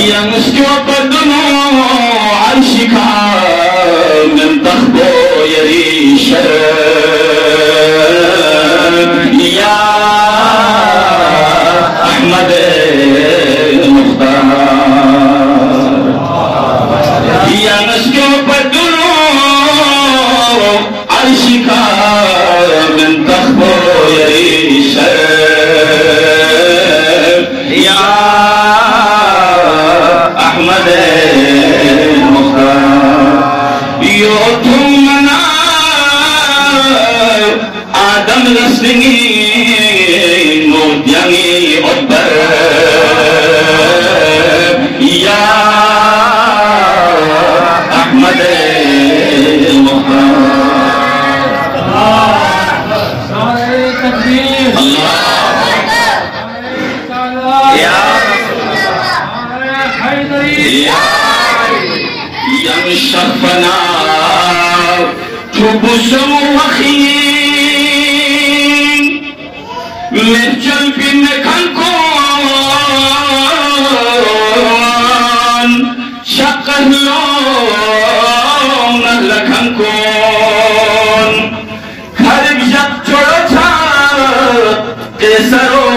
يمسكو قدنو عرشك من تخبو يريش يا أحمد المختار يمسكو قدنو عرشك من تخبو يريش يا أحمد المختار يوتمنا آدم رسلني نودياني أكبر يا أحمد المختار الله يا يمشفنا تبسم وخين مهجل بمكان كون شقه لون لكان كون خرب جب چوڑتا قیسرو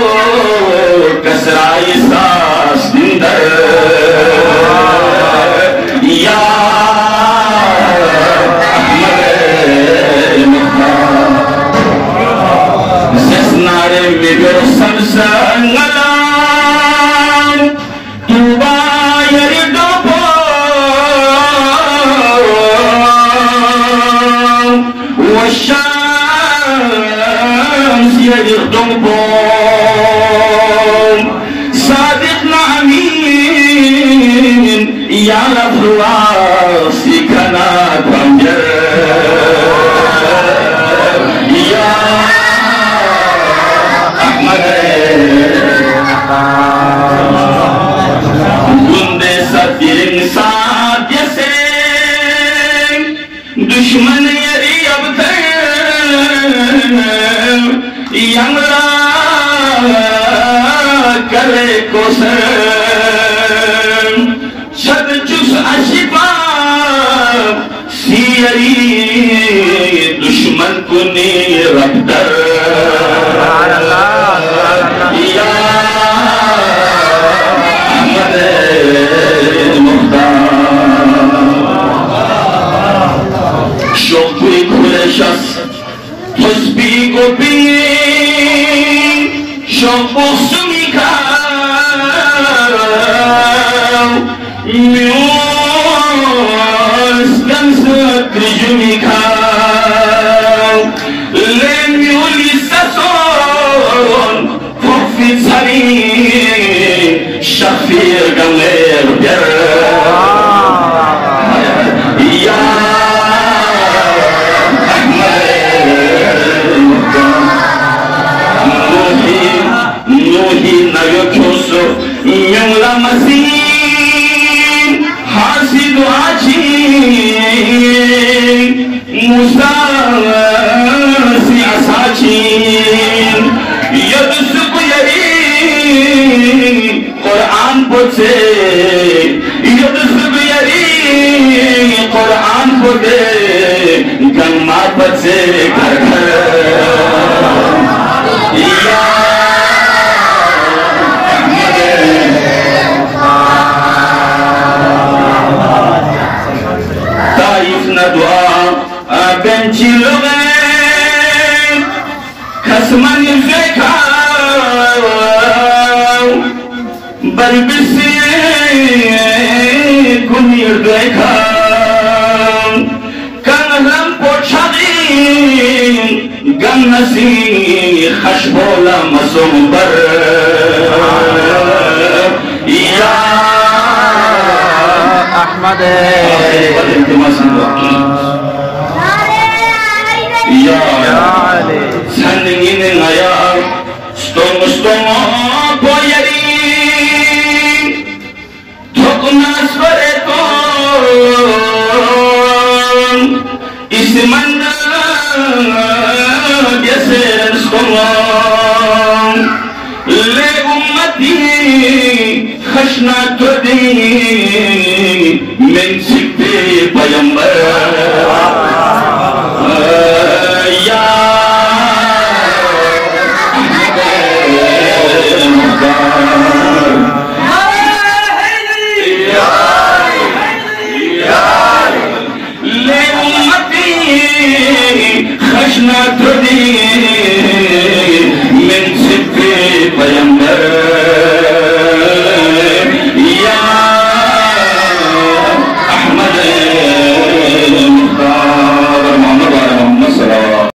کسرائی ساس دندر يا أحمد المختار زسنار مبير سمسان غلام توبا يردو بوم والشمس يردو بوم صادقنا أمين يا لفراسي كنا تنجر يا أحمد गुंदे सतीन साथ जैसे दुश्मन यरी अब तक यंगला करे कोसर शद चुस अशिफा सियरी दुश्मन को ने रफ्तर या अहमद मुख्तार शोकुई खुलेशस हस्बी गोपी शोकुसुमी का म्यूस कंस त्रिजुमी का ले म्यूली ससोन फुफी सारी शफीर गंगेर प्यार या नूही नयो चोसो म्यूला मसीन हासिद आची मूसा सी असाचीन यदुसुक यरी कुरान पढ़े यदुसुक यरी कुरान पढ़े गम्मा पढ़े घर घर या दुआ बेंची लोगे खसमन देखा बलबिसी कुनीर देखा कंगलम पोछादी गन्नसी खशबोला मसुंबर या Ahmad ya sandingin ngaya stong boyari thoknas bareto ismanda yesen stong le ummati khash Krishna तुदी में सिद्धे पैगंबर